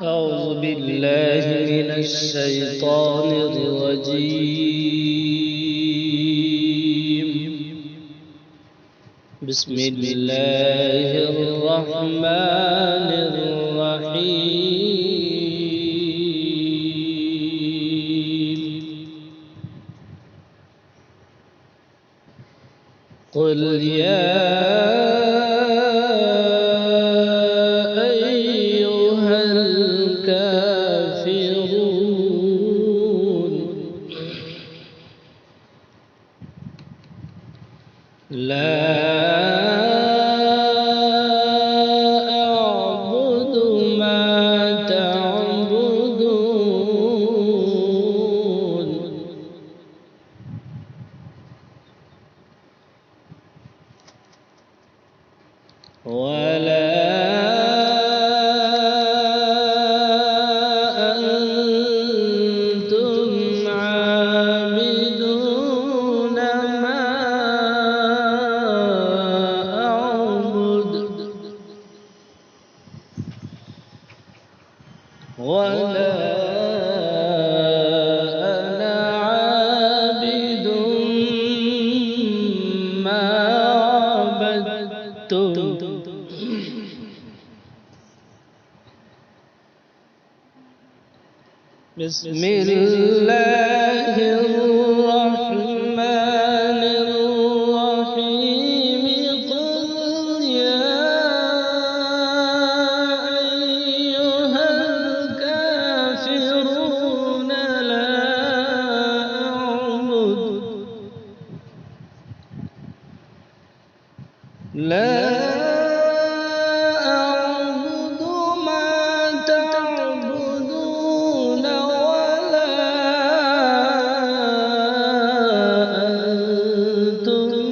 أعوذ بالله من الشيطان الرجيم. بسم الله الرحمن الرحيم. قل يا أيها الكافرون لا أعبد ما تعبدون ولا أنتم عابدون ما أعبد ولا أنا عابد ما عبدتم. بسم الله الرحمن الرحيم. قل يا أيها الكافرون لا أعبد ما تعبدون ولا أنتم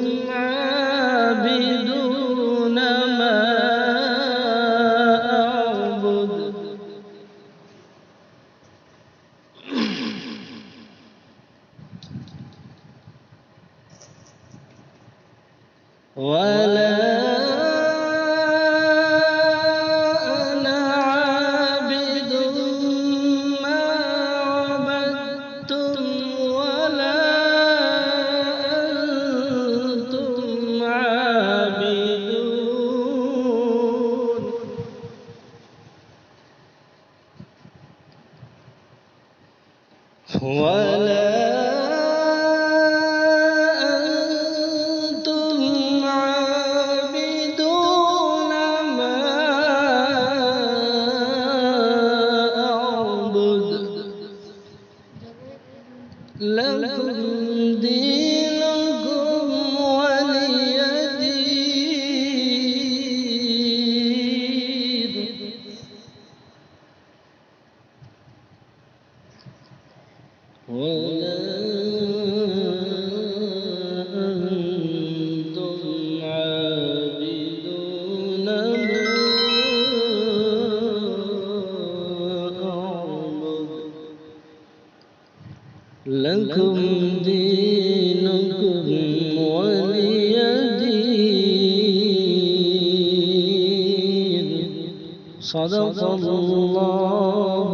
عابدون ما أعبد ولا أنا عابد ما عبدتم ولا أنتم عابدون ولا لكم دينكم ولي دين. ولا أنتم عابدون ما أعبد لكم دينكم ولي دين. صدق الله